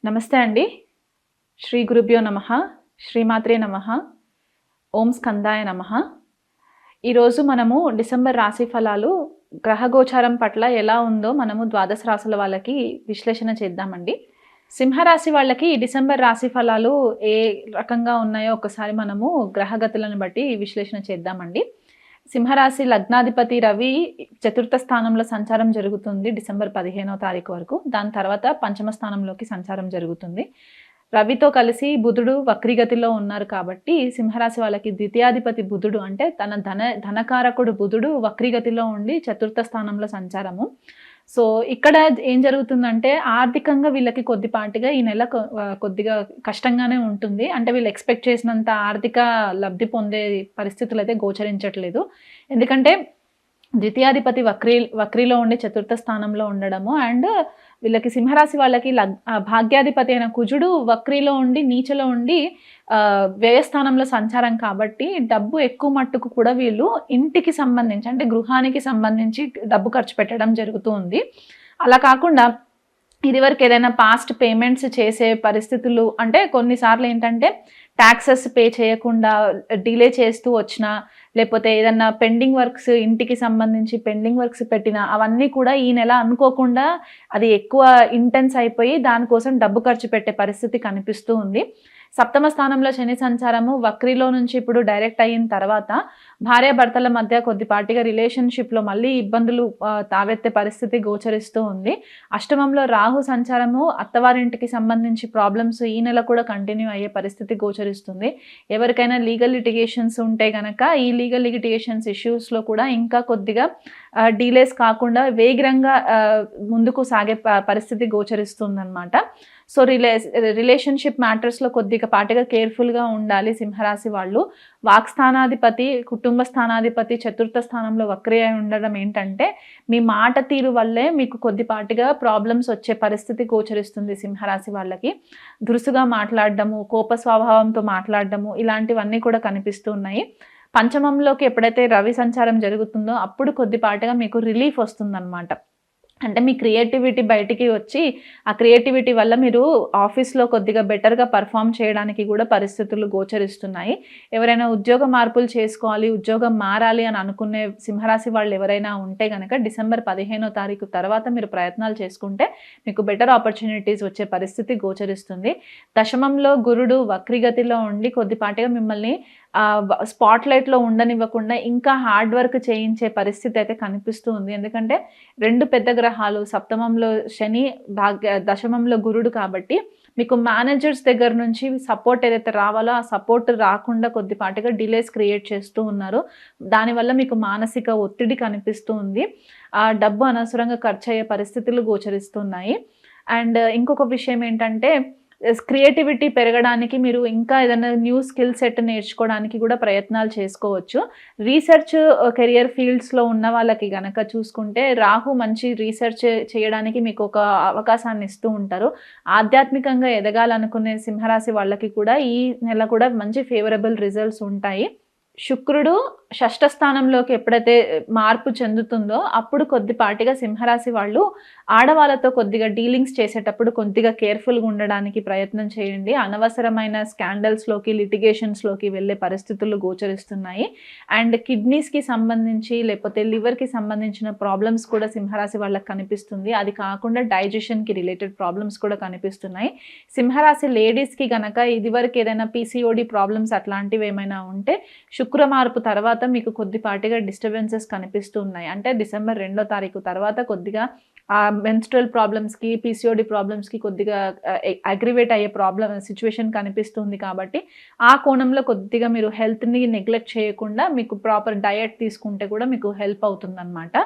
నమస్తే అండి. శ్రీ గురుభ్యో నమః. శ్రీమాత్రే నమః. ఓం స్కందాయ నమః. ఈరోజు మనము డిసెంబర్ రాశి ఫలాలు గ్రహగోచారం పట్ల ఎలా ఉందో మనము ద్వాదశ రాశుల వాళ్ళకి విశ్లేషణ చేద్దామండి. సింహరాశి వాళ్ళకి ఈ డిసెంబర్ రాశి ఫలాలు ఏ రకంగా ఉన్నాయో ఒకసారి మనము గ్రహగతులను బట్టి విశ్లేషణ చేద్దామండి. సింహరాశి లగ్నాధిపతి రవి చతుర్థ స్థానంలో సంచారం జరుగుతుంది డిసెంబర్ 15వ తారీఖు వరకు. దాని తర్వాత పంచమ స్థానంలోకి సంచారం జరుగుతుంది. రవితో కలిసి బుధుడు వక్రీగతిలో ఉన్నారు కాబట్టి సింహరాశి వాళ్ళకి ద్వితీయాధిపతి బుధుడు అంటే తన ధనకారకుడు బుధుడు వక్రీగతిలో ఉండి చతుర్థ స్థానంలో సంచారము. సో ఇక్కడ ఏం జరుగుతుందంటే ఆర్థికంగా వీళ్ళకి కొద్దిపాటిగా ఈ నెల కొద్దిగా కష్టంగానే ఉంటుంది. అంటే వీళ్ళు ఎక్స్పెక్ట్ చేసినంత ఆర్థిక లబ్ధి పొందే పరిస్థితులు అయితే గోచరించట్లేదు. ఎందుకంటే ద్వితీయాధిపతి వక్రీలో ఉండి చతుర్థ స్థానంలో ఉండడము అండ్ వీళ్ళకి సింహరాశి వాళ్ళకి భాగ్యాధిపతి అయిన కుజుడు వక్రీలో ఉండి నీచలో ఉండి వ్యయస్థానంలో సంచారం కాబట్టి డబ్బు ఎక్కువ మట్టుకు కూడా వీళ్ళు ఇంటికి సంబంధించి అంటే గృహానికి సంబంధించి డబ్బు ఖర్చు పెట్టడం జరుగుతూ ఉంది. అలా కాకుండా ఇదివరకు ఏదైనా పాస్ట్ పేమెంట్స్ చేసే పరిస్థితులు అంటే కొన్నిసార్లు ఏంటంటే ట్యాక్సెస్ పే చేయకుండా డిలే చేస్తూ వచ్చినా లేకపోతే ఏదన్నా పెండింగ్ వర్క్స్ ఇంటికి సంబంధించి పెండింగ్ వర్క్స్ పెట్టినా అవన్నీ కూడా ఈ నెల అనుకోకుండా అది ఎక్కువ ఇంటెన్స్ అయిపోయి దానికోసం డబ్బు ఖర్చు పెట్టే పరిస్థితి కనిపిస్తూ ఉంది. సప్తమ స్థానంలో శని సంచారము వక్రీలో నుంచి ఇప్పుడు డైరెక్ట్ అయిన తర్వాత భార్యాభర్తల మధ్య కొద్దిపాటిగా రిలేషన్షిప్లో మళ్ళీ ఇబ్బందులు తావెత్తే పరిస్థితి గోచరిస్తూ ఉంది. అష్టమంలో రాహు సంచారము అత్తవారింటికి సంబంధించి ప్రాబ్లమ్స్ ఈ నెల కూడా కంటిన్యూ అయ్యే పరిస్థితి గోచరిస్తుంది. ఎవరికైనా లీగల్ లిటిగేషన్స్ ఉంటే కనుక ఈ లీగల్ లిటిగేషన్స్ ఇష్యూస్లో కూడా ఇంకా కొద్దిగా డీలేస్ కాకుండా వేగంగా ముందుకు సాగే పరిస్థితి గోచరిస్తుంది అనమాట. సో రిలేషన్షిప్ మ్యాటర్స్లో కొద్దిగా పాటిగా కేర్ఫుల్గా ఉండాలి సింహరాశి వాళ్ళు. వాక్స్థానాధిపతి కుటుంబ స్థానాధిపతి చతుర్థ స్థానంలో వక్రీ అయి ఉండడం ఏంటంటే మీ మాట తీరు వల్లే మీకు కొద్దిపాటిగా ప్రాబ్లమ్స్ వచ్చే పరిస్థితి గోచరిస్తుంది సింహరాశి వాళ్ళకి. దురుసుగా మాట్లాడడము, కోప స్వభావంతో మాట్లాడడము ఇలాంటివన్నీ కూడా కనిపిస్తున్నాయి. పంచమంలోకి ఎప్పుడైతే రవి సంచారం జరుగుతుందో అప్పుడు కొద్దిపాటిగా మీకు రిలీఫ్ వస్తుందన్నమాట. అంటే మీ క్రియేటివిటీ బయటికి వచ్చి ఆ క్రియేటివిటీ వల్ల మీరు ఆఫీస్లో కొద్దిగా బెటర్గా పర్ఫామ్ చేయడానికి కూడా పరిస్థితులు గోచరిస్తున్నాయి. ఎవరైనా ఉద్యోగ మార్పులు చేసుకోవాలి, ఉద్యోగం మారాలి అని అనుకునే సింహరాశి వాళ్ళు ఎవరైనా ఉంటే కనుక డిసెంబర్ 15వ తారీఖు తర్వాత మీరు ప్రయత్నాలు చేసుకుంటే మీకు బెటర్ ఆపర్చునిటీస్ వచ్చే పరిస్థితి గోచరిస్తుంది. దశమంలో గురుడు వక్రీగతిలో ఉండి కొద్దిపాటిగా మిమ్మల్ని స్పాట్లైట్లో ఉండనివ్వకుండా ఇంకా హార్డ్ వర్క్ చేయించే పరిస్థితి అయితే కనిపిస్తూ ఉంది. ఎందుకంటే రెండు పెద్ద గ్రహాలు సప్తమంలో శని దశమంలో గురుడు కాబట్టి మీకు మేనేజర్స్ దగ్గర నుంచి సపోర్ట్ ఏదైతే రావాలో ఆ సపోర్ట్ రాకుండా కొద్దిపాటిగా డిలేస్ క్రియేట్ చేస్తూ ఉన్నారు. దానివల్ల మీకు మానసిక ఒత్తిడి కనిపిస్తూ ఉంది. ఆ డబ్బు అనవసరంగా ఖర్చు అయ్యే పరిస్థితులు గోచరిస్తున్నాయి. అండ్ ఇంకొక విషయం ఏంటంటే క్రియేటివిటీ పెరగడానికి మీరు ఇంకా ఏదైనా న్యూ స్కిల్ సెట్ నేర్చుకోవడానికి కూడా ప్రయత్నాలు చేసుకోవచ్చు. రీసెర్చ్ కెరియర్ ఫీల్డ్స్లో ఉన్న వాళ్ళకి కనుక చూసుకుంటే రాహు మంచి రీసెర్చ్ చేయడానికి మీకు ఒక అవకాశాన్ని ఇస్తూ ఉంటారు. ఆధ్యాత్మికంగా ఎదగాలనుకునే సింహరాశి వాళ్ళకి కూడా ఈ నెల కూడా మంచి ఫేవరబుల్ రిజల్ట్స్ ఉంటాయి. శుక్రుడు షష్ఠ స్థానంలోకి ఎప్పుడైతే మార్పు చెందుతుందో అప్పుడు కొద్దిపాటిగా సింహరాశి వాళ్ళు ఆడవాళ్ళతో కొద్దిగా డీలింగ్స్ చేసేటప్పుడు కొద్దిగా కేర్ఫుల్గా ఉండడానికి ప్రయత్నం చేయండి. అనవసరమైన స్కాండల్స్లోకి లిటిగేషన్స్లోకి వెళ్ళే పరిస్థితులు గోచరిస్తున్నాయి. అండ్ కిడ్నీస్కి సంబంధించి లేకపోతే లివర్కి సంబంధించిన ప్రాబ్లమ్స్ కూడా సింహరాశి వాళ్ళకి కనిపిస్తుంది. అది కాకుండా డైజెషన్కి రిలేటెడ్ ప్రాబ్లమ్స్ కూడా కనిపిస్తున్నాయి. సింహరాశి లేడీస్కి కనుక ఇదివరకు ఏదైనా పీసీఓడి ప్రాబ్లమ్స్ అట్లాంటివి ఏమైనా ఉంటే శుక్ర మార్పు తర్వాత మీకు కొద్దిపాటిగా డిస్టర్బెన్సెస్ కనిపిస్తూ ఉన్నాయి. అంటే డిసెంబర్ 2వ తారీఖు తర్వాత కొద్దిగా ఆ మెన్స్ట్రల్ ప్రాబ్లమ్స్కి పీసీఓడి ప్రాబ్లమ్స్కి కొద్దిగా అగ్రివేట్ అయ్యే సిచ్యువేషన్ కనిపిస్తుంది. కాబట్టి ఆ కోణంలో కొద్దిగా మీరు హెల్త్ని నెగ్లెక్ట్ చేయకుండా మీకు ప్రాపర్ డయట్ తీసుకుంటే కూడా మీకు హెల్ప్ అవుతుందన్నమాట.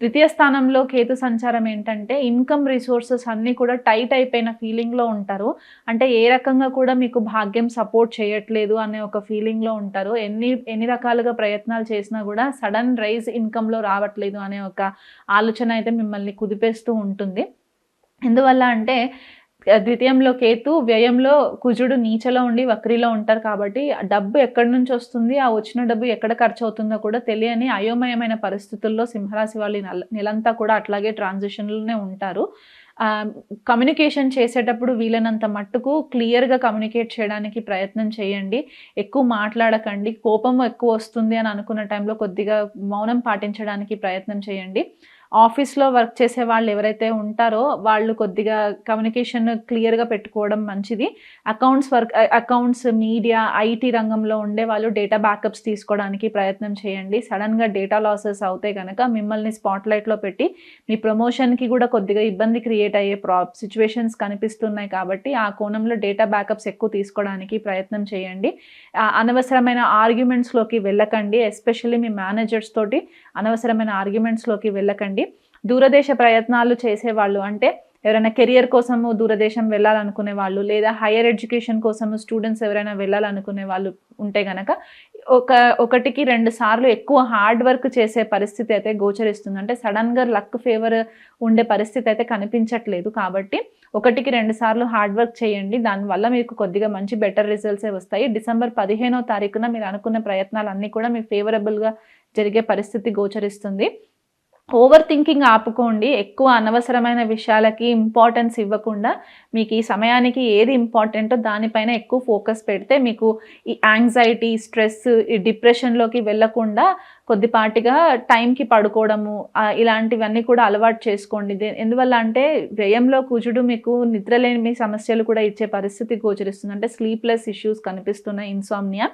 ద్వితీయ స్థానంలో కేతు సంచారం ఏంటంటే ఇన్కమ్ రిసోర్సెస్ అన్నీ కూడా టైట్ అయిపోయిన ఫీలింగ్లో ఉంటారు. అంటే ఏ రకంగా కూడా మీకు భాగ్యం సపోర్ట్ చేయట్లేదు అనే ఒక ఫీలింగ్లో ఉంటారు. ఎన్ని రకాలుగా ప్రయత్నాలు చేసినా కూడా సడన్ రైజ్ ఇన్కంలో రావట్లేదు అనే ఒక ఆలోచన అయితే మిమ్మల్ని కుదిపేస్తూ ఉంటుంది. ఎందువల్ల అంటే ద్వితీయంలో కేతు, వ్యయంలో కుజుడు నీచలో ఉండి వక్రీలో ఉంటారు కాబట్టి డబ్బు ఎక్కడి నుంచి వస్తుంది, ఆ వచ్చిన డబ్బు ఎక్కడ ఖర్చు అవుతుందో కూడా తెలియని అయోమయమైన పరిస్థితుల్లో సింహరాశి వాళ్ళు నెలంతా కూడా అట్లాగే ట్రాన్సిషన్లోనే ఉంటారు. కమ్యూనికేషన్ చేసేటప్పుడు వీలైనంత మట్టుకు క్లియర్‌గా కమ్యూనికేట్ చేయడానికి ప్రయత్నం చేయండి. ఎక్కువ మాట్లాడకండి. కోపం ఎక్కువ వస్తుంది అని అనుకున్న టైంలో కొద్దిగా మౌనం పాటించడానికి ప్రయత్నం చేయండి. ఆఫీస్‌లో వర్క్ చేసే వాళ్ళు ఎవరైతే ఉంటారో వాళ్ళు కొద్దిగా కమ్యూనికేషన్ క్లియర్‌గా పెట్టుకోవడం మంచిది. అకౌంట్స్, మీడియా, ఐటీ రంగంలో ఉండే వాళ్ళు డేటా బ్యాకప్స్ తీసుకోవడానికి ప్రయత్నం చేయండి. సడెన్‌గా డేటా లాసెస్ అవుతే గనక మిమ్మల్ని స్పాట్‌లైట్‌లో పెట్టి మీ ప్రమోషన్‌కి కూడా కొద్దిగా ఇబ్బంది క్రియేట్ అయ్యే సిట్యుయేషన్స్ కనిపిస్తున్నాయి కాబట్టి ఆ కోణంలో డేటా బ్యాకప్స్ ఎక్కువ తీసుకోవడానికి ప్రయత్నం చేయండి. అనవసరమైన ఆర్గ్యుమెంట్స్‌లోకి వెళ్ళకండి. ఎస్పెషల్లీ మీ మేనేజర్స్ తోటి అనవసరమైన ఆర్గ్యుమెంట్స్‌లోకి వెళ్ళకండి. దూరదేశ ప్రయత్నాలు చేసేవాళ్ళు అంటే ఎవరైనా కెరియర్ కోసము దూరదేశం వెళ్ళాలనుకునే వాళ్ళు లేదా హైయర్ ఎడ్యుకేషన్ కోసము స్టూడెంట్స్ ఎవరైనా వెళ్ళాలనుకునే వాళ్ళు ఉంటే గనక ఒకటికి 2 సార్లు ఎక్కువ హార్డ్ వర్క్ చేసే పరిస్థితి అయితే గోచరిస్తుంది. అంటే సడన్‌గా లక్ ఫేవర్ ఉండే పరిస్థితి అయితే కనిపించట్లేదు. కాబట్టి 1కి 2 సార్లు హార్డ్ వర్క్ చేయండి. దానివల్ల మీకు కొద్దిగా మంచి బెటర్ రిజల్ట్సే వస్తాయి. డిసెంబర్ 15వ తారీఖున మీరు అనుకున్న ప్రయత్నాలన్నీ కూడా మీకు ఫేవరబుల్‌గా జరిగే పరిస్థితి గోచరిస్తుంది. ఓవర్ థింకింగ్ ఆపుకోండి. ఎక్కువ అనవసరమైన విషయాలకి ఇంపార్టెన్స్ ఇవ్వకుండా మీకు ఈ సమయానికి ఏది ఇంపార్టెంటో దానిపైన ఎక్కువ ఫోకస్ పెడితే మీకు ఈ యాంగ్జైటీ, స్ట్రెస్, ఈ డిప్రెషన్‌లోకి వెళ్ళకుండా కొద్దిపాటిగా టైంకి పడుకోవడము ఇలాంటివన్నీ కూడా అలవాటు చేసుకోండి. ఎందువల్ల అంటే వ్యయంలో కుజుడు మీకు నిద్రలేమి సమస్యలు కూడా ఇచ్చే పరిస్థితి గోచరిస్తుంది. అంటే స్లీప్‌లెస్ ఇష్యూస్ కనిపిస్తున్నాయి, ఇన్సామ్నియా.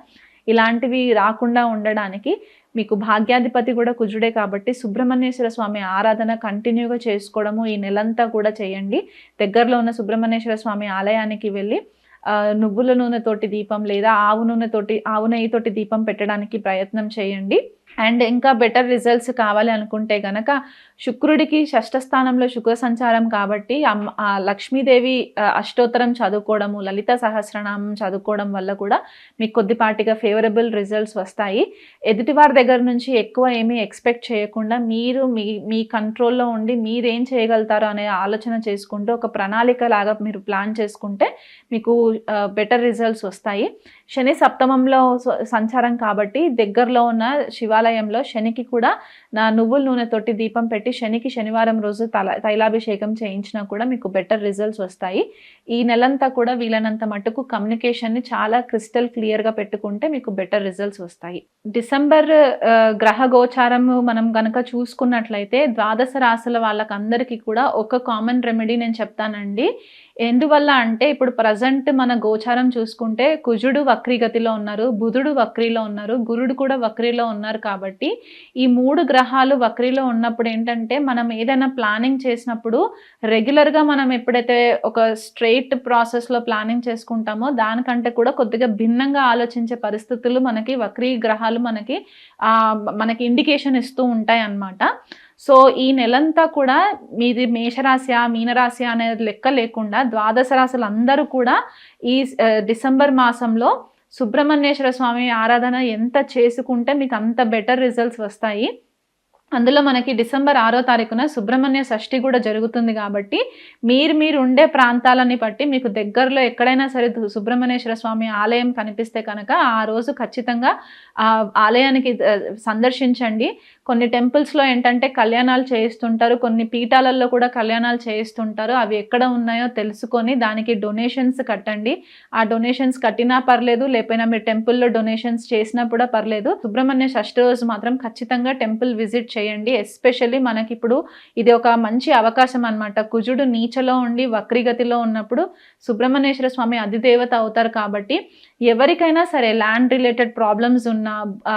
ఇలాంటివి రాకుండా ఉండడానికి మీకు భాగ్యాధిపతి కూడా కుజుడే కాబట్టి సుబ్రహ్మణ్యేశ్వర స్వామి ఆరాధన కంటిన్యూగా చేసుకోవడము ఈ నెలంతా కూడా చేయండి. దగ్గరలో ఉన్న సుబ్రహ్మణ్యేశ్వర స్వామి ఆలయానికి వెళ్ళి నువ్వుల నూనెతోటి దీపం లేదా ఆవు నెయ్యితోటి దీపం పెట్టడానికి ప్రయత్నం చేయండి. అండ్ ఇంకా బెటర్ రిజల్ట్స్ కావాలి అనుకుంటే గనక శుక్రుడికి షష్ఠ స్థానంలో శుక్ర సంచారం కాబట్టి లక్ష్మీదేవి అష్టోత్తరం చదువుకోవడము, లలిత సహస్రనామం చదువుకోవడం వల్ల కూడా మీకు కొద్దిపాటిగా ఫేవరబుల్ రిజల్ట్స్ వస్తాయి. ఎదుటివారి దగ్గర నుంచి ఎక్కువ ఏమీ ఎక్స్పెక్ట్ చేయకుండా మీరు మీ కంట్రోల్లో ఉండి మీరేం చేయగలుగుతారో అనే ఆలోచన చేసుకుంటూ ఒక ప్రణాళిక లాగా మీరు ప్లాన్ చేసుకుంటే మీకు బెటర్ రిజల్ట్స్ వస్తాయి. శని సప్తమంలో సంచారం కాబట్టి దగ్గరలో ఉన్న శివాలయంలో శనికి కూడా నువ్వుల నూనెతోటి దీపం పెట్టి శనికి శనివారం రోజు తైలాభిషేకం చేయించినా కూడా మీకు బెటర్ రిజల్ట్స్ వస్తాయి. ఈ నెలంతా కూడా వీలైనంత మట్టుకు కమ్యూనికేషన్ని చాలా క్రిస్టల్ క్లియర్గా పెట్టుకుంటే మీకు బెటర్ రిజల్ట్స్ వస్తాయి. డిసెంబర్ గ్రహ గోచారము మనం కనుక చూసుకున్నట్లయితే ద్వాదశ రాశుల వాళ్ళకందరికీ కూడా ఒక కామన్ రెమెడీ నేను చెప్తానండి. ఎందువల్ల అంటే ఇప్పుడు ప్రజెంట్ మన గోచారం చూసుకుంటే కుజుడు వక్రీగతిలో ఉన్నారు, బుధుడు వక్రీలో ఉన్నారు, గురుడు కూడా వక్రీలో ఉన్నారు. కాబట్టి ఈ 3 గ్రహాలు వక్రీలో ఉన్నప్పుడు ఏంటంటే మనం ఏదైనా ప్లానింగ్ చేసినప్పుడు రెగ్యులర్గా మనం ఎప్పుడైతే ఒక స్ట్రెయిట్ ప్రాసెస్లో ప్లానింగ్ చేసుకుంటామో దానికంటే కూడా కొద్దిగా భిన్నంగా ఆలోచించే పరిస్థితులు మనకి వక్రీ గ్రహాలు మనకి ఇండికేషన్ ఇస్తూ ఉంటాయి అన్నమాట. సో ఈ నెలంతా కూడా మీది మేషరాశి, మీనరాశి అనేది లెక్క లేకుండా ద్వాదశ రాశులు అందరూ కూడా ఈ డిసెంబర్ మాసంలో సుబ్రహ్మణ్యేశ్వర స్వామి ఆరాధన ఎంత చేసుకుంటే మీకు అంత బెటర్ రిజల్ట్స్ వస్తాయి. అందులో మనకి డిసెంబర్ 6వ తారీఖున సుబ్రహ్మణ్య షష్ఠి కూడా జరుగుతుంది కాబట్టి మీరు ఉండే ప్రాంతాలని బట్టి మీకు దగ్గరలో ఎక్కడైనా సరే సుబ్రహ్మణ్యేశ్వర స్వామి ఆలయం కనిపిస్తే కనుక ఆ రోజు ఖచ్చితంగా ఆలయానికి సందర్శించండి. కొన్ని టెంపుల్స్లో ఏంటంటే కళ్యాణాలు చేయిస్తుంటారు, కొన్ని పీఠాలలో కూడా కళ్యాణాలు చేయిస్తుంటారు. అవి ఎక్కడ ఉన్నాయో తెలుసుకొని దానికి డొనేషన్స్ కట్టండి. ఆ డొనేషన్స్ కట్టినా పర్లేదు, లేకపోయినా మీరు టెంపుల్లో డొనేషన్స్ చేసినా కూడా పర్లేదు. సుబ్రహ్మణ్య షష్ఠి రోజు మాత్రం ఖచ్చితంగా టెంపుల్ విజిట్ చేయండి. ఎస్పెషల్లీ మనకి ఇప్పుడు ఇది ఒక మంచి అవకాశం అన్నమాట. కుజుడు నీచలో ఉండి వక్రీగతిలో ఉన్నప్పుడు సుబ్రహ్మణ్యేశ్వర స్వామి అధిదేవత అవుతారు కాబట్టి ఎవరికైనా సరే ల్యాండ్ రిలేటెడ్ ప్రాబ్లమ్స్ ఉన్నా,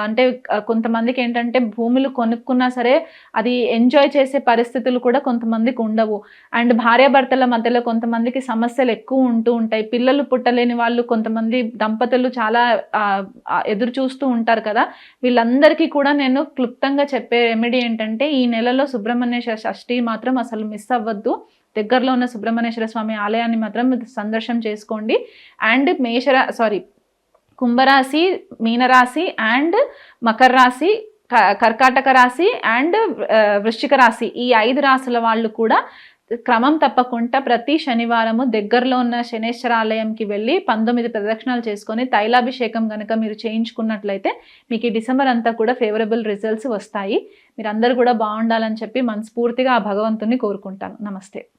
అంటే కొంతమందికి ఏంటంటే భూములు కొనుక్కున్నా సరే అది ఎంజాయ్ చేసే పరిస్థితులు కూడా కొంతమందికి ఉండవు. అండ్ భార్యాభర్తల మధ్యలో కొంతమందికి సమస్యలు ఎక్కువ ఉంటూ ఉంటాయి. పిల్లలు పుట్టలేని వాళ్ళు కొంతమంది దంపతులు చాలా ఎదురు చూస్తూ ఉంటారు కదా. వీళ్ళందరికీ కూడా నేను క్లుప్తంగా చెప్పే రెమెడీ ఏంటంటే ఈ నెలలో సుబ్రహ్మణ్యేశ్వర షష్ఠి మాత్రం అసలు మిస్ అవ్వద్దు. దగ్గరలో ఉన్న సుబ్రహ్మణ్యేశ్వర స్వామి ఆలయాన్ని మాత్రం సందర్శనం చేసుకోండి. అండ్ కుంభరాశి, మీనరాశి అండ్ మకర రాశి, కర్కాటక రాశి అండ్ వృశ్చిక రాశి, ఈ 5 రాశుల వాళ్ళు కూడా క్రమం తప్పకుండా ప్రతి శనివారము దగ్గరలో ఉన్న శనేశ్వర ఆలయంకి వెళ్ళి 19 ప్రదక్షిణాలు చేసుకొని తైలాభిషేకం కనుక మీరు చేయించుకున్నట్లయితే మీకు ఈ డిసెంబర్ అంతా కూడా ఫేవరబుల్ రిజల్ట్స్ వస్తాయి. మీరందరూ కూడా బాగుండాలని చెప్పి మనస్ఫూర్తిగా ఆ భగవంతుని కోరుకుంటాను. నమస్తే.